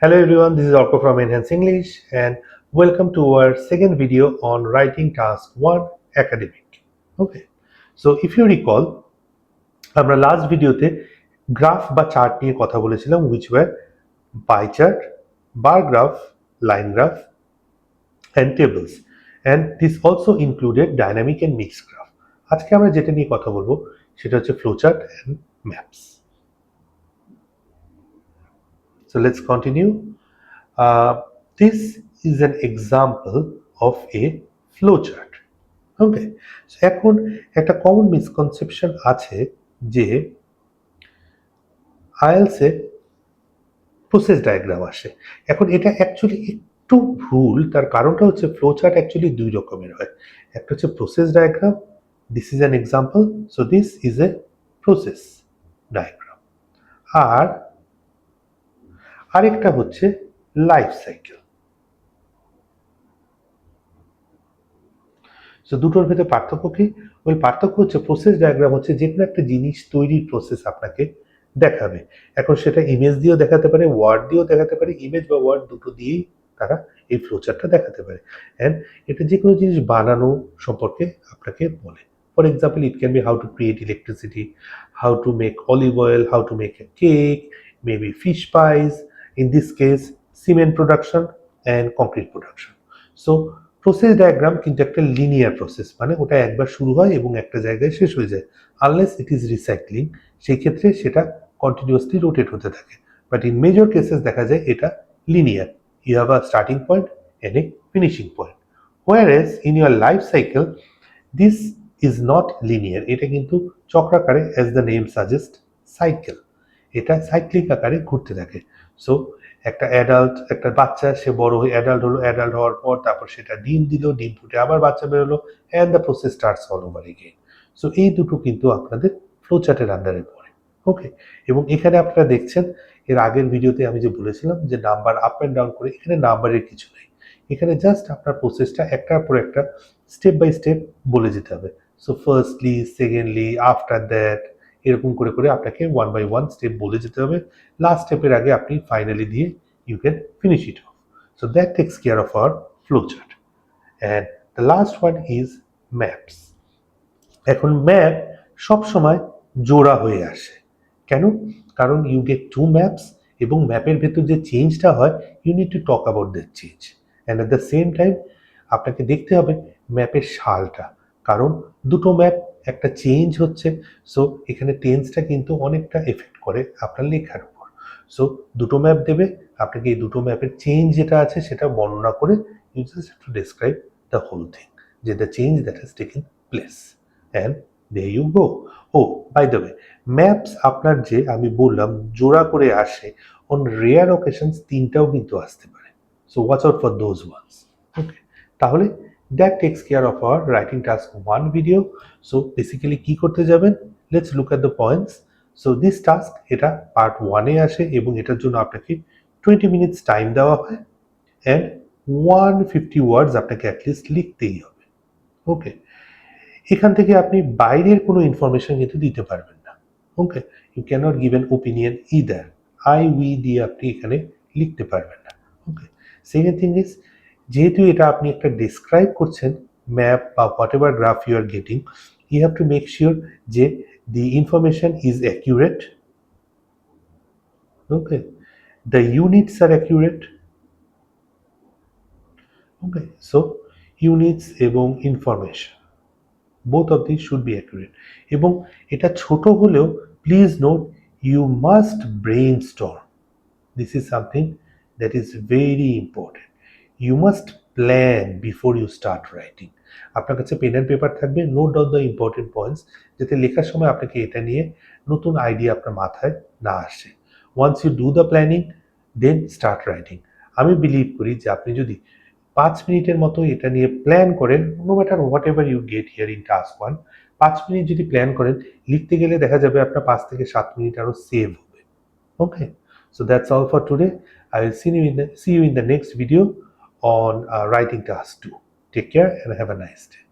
Hello everyone, this is Orko from Enhance English and welcome to our second video on writing task 1 academic. Okay, so if you recall, আমরা last ভিডিওতে graph বা chart নিয়ে কথা বলেছিলাম which were pie chart, bar graph, line graph and tables, and this also included dynamic and mixed graph. আজকে আমরা যেটা নিয়ে কথা বলবো সেটা হচ্ছে flowchart and maps. So let's continue. This is an example of a flowchart. ওকে, এখন একটা কমন মিসকনসেপশন আছে যে আইএলসে প্রসেস ডায়াগ্রাম আসে। এখন এটা অ্যাকচুয়ালি একটু ভুল, তার কারণটা হচ্ছে ফ্লোচার্ট অ্যাকচুয়ালি দুই রকমের হয়। একটা হচ্ছে process diagram, this is an example, so this is a process diagram. আর আরেকটা হচ্ছে লাইফ সাইকেল। সো দুটোর ভেতরে পার্থক্য কি? ওই পার্থক্য হচ্ছে প্রসেস ডায়াগ্রাম হচ্ছে যে কোনো একটা জিনিস তৈরির প্রসেস আপনাকে দেখাবে। এখন সেটা ইমেজ দিয়েও দেখাতে পারে, ওয়ার্ড দিয়েও দেখাতে পারে, ইমেজ বা ওয়ার্ড দুটো দিয়েই তারা এই ফ্লোচার্টটা দেখাতে পারে। অ্যান্ড এটা যে কোনো জিনিস বানানো সম্পর্কে আপনাকে বলে। For example, it can be how to create electricity, how to make olive oil, how to make a cake, maybe fish pies, in this case cement production and concrete production. So process diagram কিন্তু একটা linear process, মানে ওটা একবার শুরু হয় এবং একটা জায়গায় শেষ হয়ে যায়। আনলেস ইট ইজ রিসাইক্লিং, সেই ক্ষেত্রে সেটা কন্টিনিউয়াসলি রোটেট হতে থাকে। বাট ইন মেজর কেসেস দেখা যায় এটা linear, you have a starting point and a finishing point. Whereas in your life cycle this is not linear, এটা কিন্তু চক্রাকারে, as the name suggest cycle, এটা সাইক্লিক আকারে ঘুরতে থাকে। সো একটা অ্যাডাল্ট, একটা বাচ্চা, সে বড় হয়ে অ্যাডাল্ট হলো, অ্যাডাল্ট হওয়ার পর তারপর সেটা ডিম দিল, ডিম ফুটে আবার বাচ্চা বেরোলো, and the process starts all over again. So এই দুটো কিন্তু আপনাদের ফ্লোচার্টের আন্ডারে পড়ে। ওকে, এবং এখানে আপনারা দেখছেন এর আগের ভিডিওতে আমি যে বলেছিলাম যে নাম্বার আপ অ্যান্ড ডাউন করে, এখানে নাম্বারের কিছু নেই, এখানে জাস্ট আপনার প্রসেসটা একটার পর একটা স্টেপ বাই স্টেপ বলে যেতে হবে। So firstly, secondly, after that, এরকম করে করে আপনাকে ওয়ান বাই ওয়ান স্টেপ বলে যেতে হবে। লাস্ট স্টেপের আগে আপনি ফাইনালি দিয়ে you can finish it off. So that takes care of our flowchart. And the last one is maps. এখন ম্যাপ সবসময় জোড়া হয়ে আসে। কেন? কারণ ইউ গেট টু ম্যাপস, এবং ম্যাপের ভেতর যে চেঞ্জটা হয়, you need to talk about that change. And at the same time আপনাকে দেখতে হবে ম্যাপের সালটা, কারণ দুটো ম্যাপ একটা চেঞ্জ হচ্ছে। সো এখানে টেন্সটা কিন্তু অনেকটা এফেক্ট করে আপনার লেখার উপর। সো দুটো ম্যাপ দেবে, আপনাকে এই দুটো ম্যাপের চেঞ্জ যেটা আছে সেটা বর্ণনা করে you just have to describe the whole thing, যে the change that has taken place. And there you go. Oh, by the way, maps আপনার যে আমি বললাম জোড়া করে আসে, on rare occasions তিনটাও কিন্তু আসতে পারে। So watch out for those ones. Okay, তাহলে that takes care of our writing task 1 video. So basically কি করতে যাবেন, let's look at the points. So this task এটা পার্ট 1 এ আসে এবং এটার জন্য আপনাকে 20 minutes টাইম দেওয়া হয় and 150 ওয়ার্ডস আপনাকে অ্যাটলিস্ট লিখতেই হবে। ওকে, এখান থেকে আপনি বাইরের কোনো ইনফরমেশন কিন্তু দিতে পারবেন না। Okay, you cannot give an opinion either, I we দিয়ে আপনি এখানে লিখতে পারবেন না। ওকে, সেকেন্ড থিং ইজ, যেহেতু এটা আপনি একটা ডিসক্রাইব করছেন ম্যাপ বা whatever graph you are getting, you have to make sure যে the information is accurate. Okay, the units are accurate. Okay, so units এবং information, both of these should be accurate. এবং এটা ছোট হলেও please note, you must brainstorm, this is something that is very important. You must plan before you start writing. আপনার কাছে pen and paper থাকবে, note down the important points, যাতে লেখার সময় আপনাকে এটা নিয়ে নতুন আইডিয়া আপনার মাথায় না আসে। Once you do the planning, then start writing. আমি বিলিভ করি যে আপনি যদি 5 মিনিটের মতো এটা নিয়ে প্ল্যান করেন, no matter whatever you get here in task 1, 5 minute যদি প্ল্যান করেন, লিখতে গেলে দেখা যাবে আপনার 5 থেকে 7 মিনিট আরও সেভ হবে। ওকে, so that's all for today. I will see you in the next video on writing task 2. Take care and have a nice day.